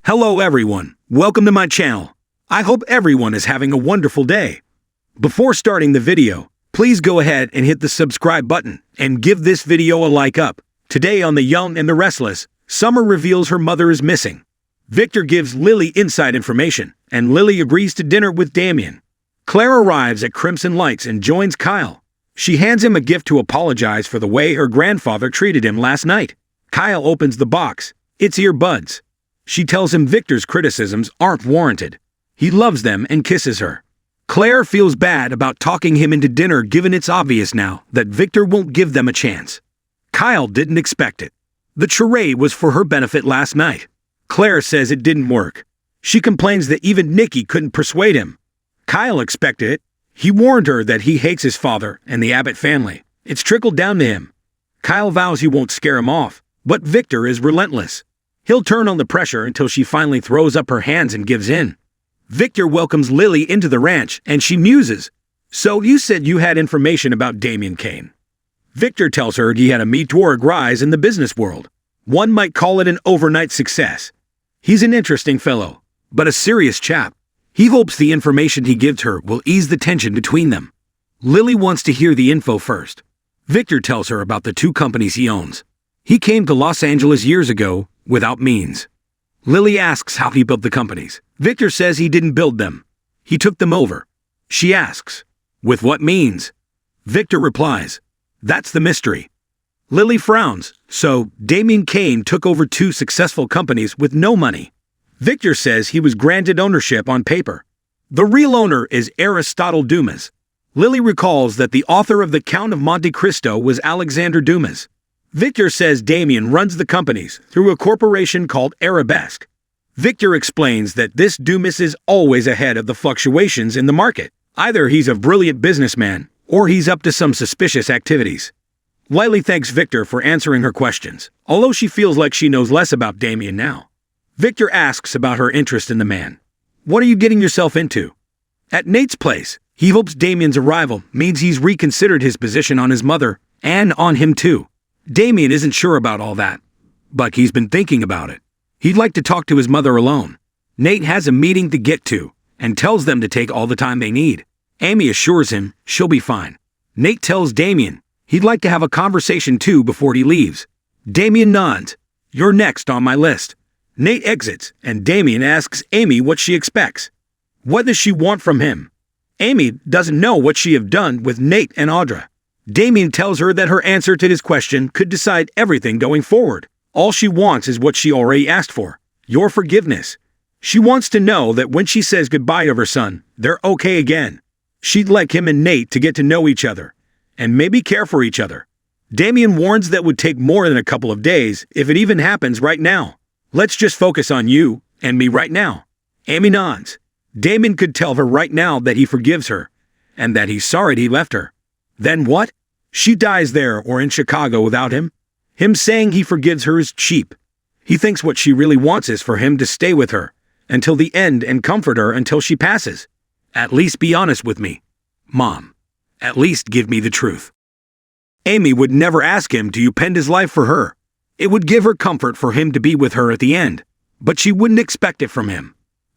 Hello everyone, welcome to my channel. I hope everyone is having a wonderful day. Before starting the video, please go ahead and hit the subscribe button and give this video a like up. Today on The Young and the Restless, Summer reveals her mother is missing. Victor gives Lily inside information, and Lily agrees to dinner with Damian. Claire arrives at Crimson Lights and joins Kyle. She hands him a gift to apologize for the way her grandfather treated him last night. Kyle opens the box. It's earbuds. She tells him Victor's criticisms aren't warranted. He loves them and kisses her. Claire feels bad about talking him into dinner given it's obvious now that Victor won't give them a chance. Kyle didn't expect it. The charade was for her benefit last night. Claire says it didn't work. She complains that even Nikki couldn't persuade him. Kyle expected it. He warned her that he hates his father and the Abbott family. It's trickled down to him. Kyle vows he won't scare him off, but Victor is relentless. He'll turn on the pressure until she finally throws up her hands and gives in. Victor welcomes Lily into the ranch and she muses. So you said you had information about Damian Kane. Victor tells her he had a meteoric rise in the business world. One might call it an overnight success. He's an interesting fellow, but a serious chap. He hopes the information he gives her will ease the tension between them. Lily wants to hear the info first. Victor tells her about the two companies he owns. He came to Los Angeles years ago without means. Lily asks how he built the companies. Victor says he didn't build them. He took them over. She asks, with what means? Victor replies, that's the mystery. Lily frowns. So Damian Kane took over two successful companies with no money. Victor says he was granted ownership on paper. The real owner is Aristotle Dumas. Lily recalls that the author of The Count of Monte Cristo was Alexander Dumas. Victor says Damian runs the companies through a corporation called Arabesque. Victor explains that this Dumas is always ahead of the fluctuations in the market. Either he's a brilliant businessman or he's up to some suspicious activities. Lily thanks Victor for answering her questions, although she feels like she knows less about Damian now. Victor asks about her interest in the man. What are you getting yourself into? At Nate's place, he hopes Damian's arrival means he's reconsidered his position on his mother and on him too. Damian isn't sure about all that, but he's been thinking about it. He'd like to talk to his mother alone. Nate has a meeting to get to and tells them to take all the time they need. Amy assures him she'll be fine. Nate tells Damian he'd like to have a conversation too before he leaves. Damian nods. You're next on my list. Nate exits and Damian asks Amy what she expects. What does she want from him? Amy doesn't know what she have done with Nate and Audra. Damian tells her that her answer to his question could decide everything going forward. All she wants is what she already asked for, your forgiveness. She wants to know that when she says goodbye to her son, they're okay again. She'd like him and Nate to get to know each other, and maybe care for each other. Damian warns that would take more than a couple of days if it even happens right now. Let's just focus on you and me right now. Amy nods. Damian could tell her right now that he forgives her, and that he's sorry he left her. Then what? She dies there or in Chicago without him? Him saying he forgives her is cheap. He thinks what she really wants is for him to stay with her until the end and comfort her until she passes. At least be honest with me, Mom. At least give me the truth. Amy would never ask him to upend his life for her. It would give her comfort for him to be with her at the end, but she wouldn't expect it from him.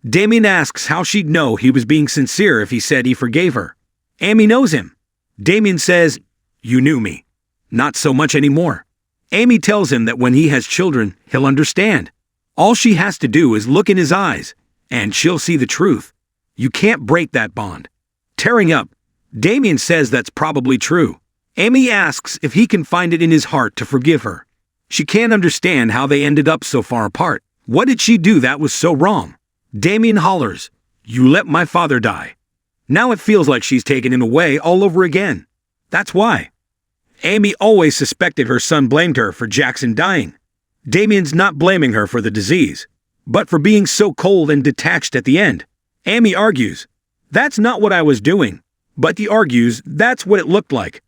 Damian asks how she'd know he was being sincere if he said he forgave her. Amy knows him. Damian says, you knew me. Not so much anymore. Amy tells him that when he has children, he'll understand. All she has to do is look in his eyes, and she'll see the truth. You can't break that bond. Tearing up, Damian says that's probably true. Amy asks if he can find it in his heart to forgive her. She can't understand how they ended up so far apart. What did she do that was so wrong? Damian hollers, you let my father die. Now it feels like she's taken him away all over again. That's why. Amy always suspected her son blamed her for Jackson dying. Damian's not blaming her for the disease, but for being so cold and detached at the end. Amy argues, that's not what I was doing, but he argues that's what it looked like.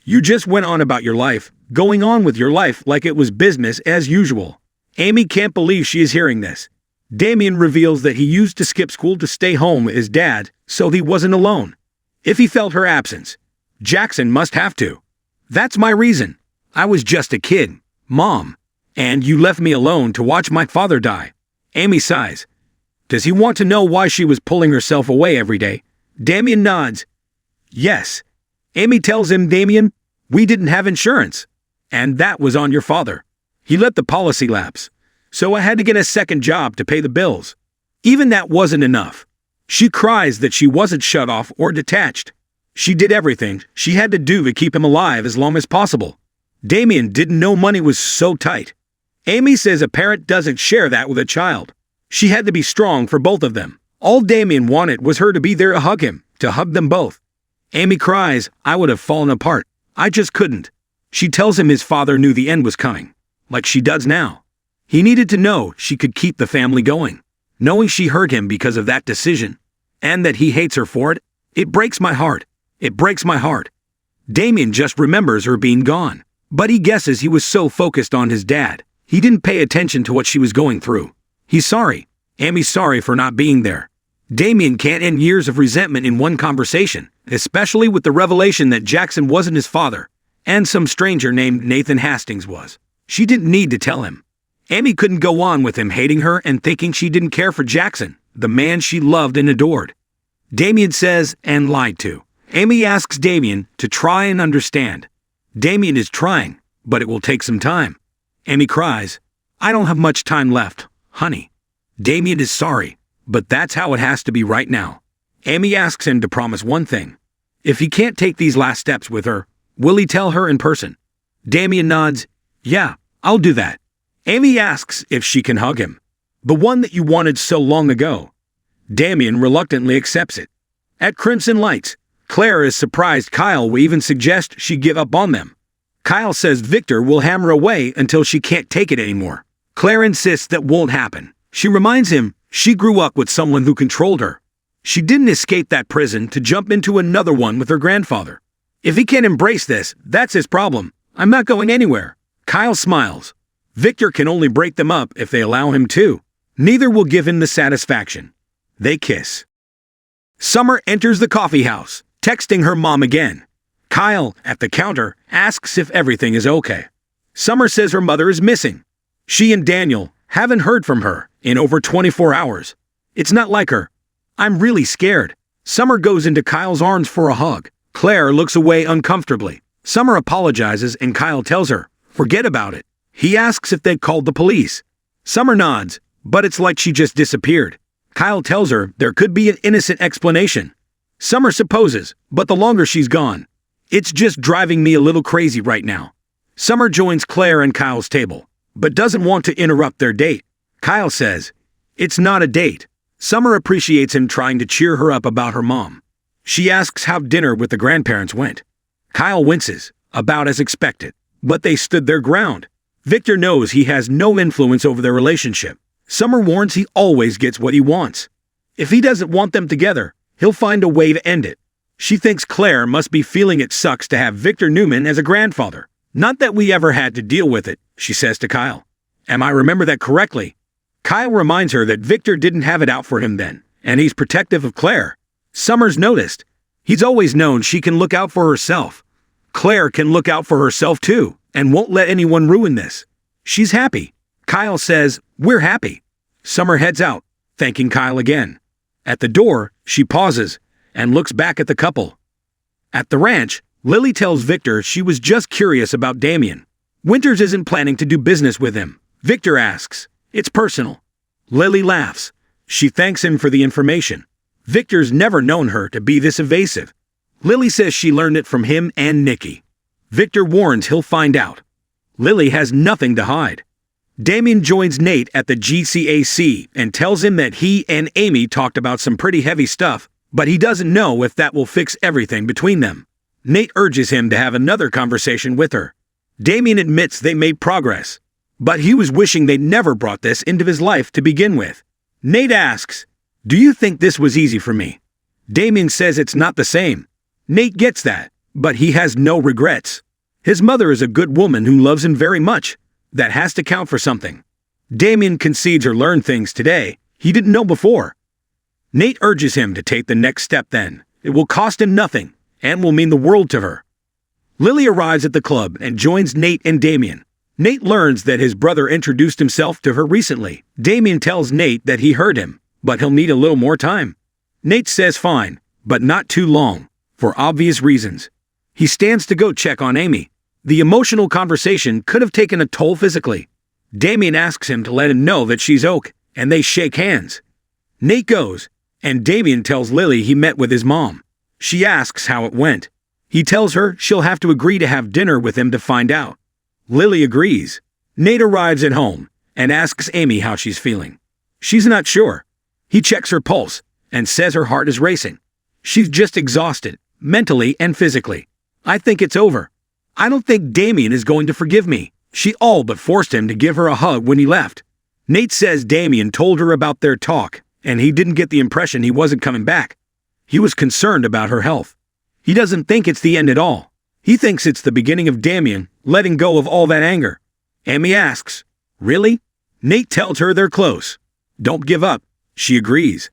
You just went on about your life, going on with your life like it was business as usual. Amy can't believe she is hearing this. Damian reveals that he used to skip school to stay home with his dad, so he wasn't alone. If he felt her absence, Jackson must have to. That's my reason. I was just a kid, Mom, and you left me alone to watch my father die. Amy sighs. Does he want to know why she was pulling herself away every day? Damian nods. Yes. Amy tells him, Damian, we didn't have insurance. And that was on your father. He let the policy lapse. So I had to get a second job to pay the bills. Even that wasn't enough. She cries that she wasn't shut off or detached. She did everything she had to do to keep him alive as long as possible. Damian didn't know money was so tight. Amy says a parent doesn't share that with a child. She had to be strong for both of them. All Damian wanted was her to be there to hug him, to hug them both. Amy cries, I would have fallen apart. I just couldn't. She tells him his father knew the end was coming, like she does now. He needed to know she could keep the family going. Knowing she hurt him because of that decision, and that he hates her for it, it breaks my heart. It breaks my heart. Damian just remembers her being gone, but he guesses he was so focused on his dad, he didn't pay attention to what she was going through. He's sorry. Amy's sorry for not being there. Damian can't end years of resentment in one conversation, especially with the revelation that Jackson wasn't his father, and some stranger named Nathan Hastings was. She didn't need to tell him. Amy couldn't go on with him hating her and thinking she didn't care for Jackson, the man she loved and adored. Damian says, and lied to. Amy asks Damian to try and understand. Damian is trying, but it will take some time. Amy cries, I don't have much time left, honey. Damian is sorry, but that's how it has to be right now. Amy asks him to promise one thing. If he can't take these last steps with her, will he tell her in person? Damian nods, yeah, I'll do that. Amy asks if she can hug him. The one that you wanted so long ago. Damian reluctantly accepts it. At Crimson Lights, Claire is surprised Kyle will even suggest she give up on them. Kyle says Victor will hammer away until she can't take it anymore. Claire insists that won't happen. She reminds him she grew up with someone who controlled her. She didn't escape that prison to jump into another one with her grandfather. If he can't embrace this, that's his problem. I'm not going anywhere. Kyle smiles. Victor can only break them up if they allow him to. Neither will give him the satisfaction. They kiss. Summer enters the coffee house, texting her mom again. Kyle, at the counter, asks if everything is okay. Summer says her mother is missing. She and Daniel haven't heard from her in over 24 hours. It's not like her. I'm really scared. Summer goes into Kyle's arms for a hug. Claire looks away uncomfortably. Summer apologizes and Kyle tells her, forget about it. He asks if they called the police. Summer nods, but it's like she just disappeared. Kyle tells her there could be an innocent explanation. Summer supposes, but the longer she's gone, it's just driving me a little crazy right now. Summer joins Claire and Kyle's table, but doesn't want to interrupt their date. Kyle says, it's not a date. Summer appreciates him trying to cheer her up about her mom. She asks how dinner with the grandparents went. Kyle winces, about as expected, but they stood their ground. Victor knows he has no influence over their relationship. Summer warns he always gets what he wants. If he doesn't want them together, he'll find a way to end it. She thinks Claire must be feeling it sucks to have Victor Newman as a grandfather. Not that we ever had to deal with it, she says to Kyle. Am I remember that correctly? Kyle reminds her that Victor didn't have it out for him then, and he's protective of Claire. Summer's noticed. He's always known she can look out for herself. Claire can look out for herself too, and won't let anyone ruin this. She's happy. Kyle says, we're happy. Summer heads out, thanking Kyle again. At the door, she pauses and looks back at the couple. At the ranch, Lily tells Victor she was just curious about Damian. Winters isn't planning to do business with him. Victor asks, it's personal. Lily laughs. She thanks him for the information. Victor's never known her to be this evasive. Lily says she learned it from him and Nikki. Victor warns he'll find out. Lily has nothing to hide. Damian joins Nate at the GCAC and tells him that he and Amy talked about some pretty heavy stuff, but he doesn't know if that will fix everything between them. Nate urges him to have another conversation with her. Damian admits they made progress, but he was wishing they'd never brought this into his life to begin with. Nate asks, do you think this was easy for me? Damian says it's not the same. Nate gets that, but he has no regrets. His mother is a good woman who loves him very much. That has to count for something. Damian concedes or learned things today he didn't know before. Nate urges him to take the next step then. It will cost him nothing and will mean the world to her. Lily arrives at the club and joins Nate and Damian. Nate learns that his brother introduced himself to her recently. Damian tells Nate that he heard him, but he'll need a little more time. Nate says fine, but not too long, for obvious reasons. He stands to go check on Amy. The emotional conversation could have taken a toll physically. Damian asks him to let him know that she's okay, and they shake hands. Nate goes, and Damian tells Lily he met with his mom. She asks how it went. He tells her she'll have to agree to have dinner with him to find out. Lily agrees. Nate arrives at home and asks Amy how she's feeling. She's not sure. He checks her pulse and says her heart is racing. She's just exhausted, mentally and physically. I think it's over. I don't think Damian is going to forgive me. She all but forced him to give her a hug when he left. Nate says Damian told her about their talk, and he didn't get the impression he wasn't coming back. He was concerned about her health. He doesn't think it's the end at all. He thinks it's the beginning of Damian letting go of all that anger. Amy asks, "Really?" Nate tells her they're close. Don't give up. She agrees.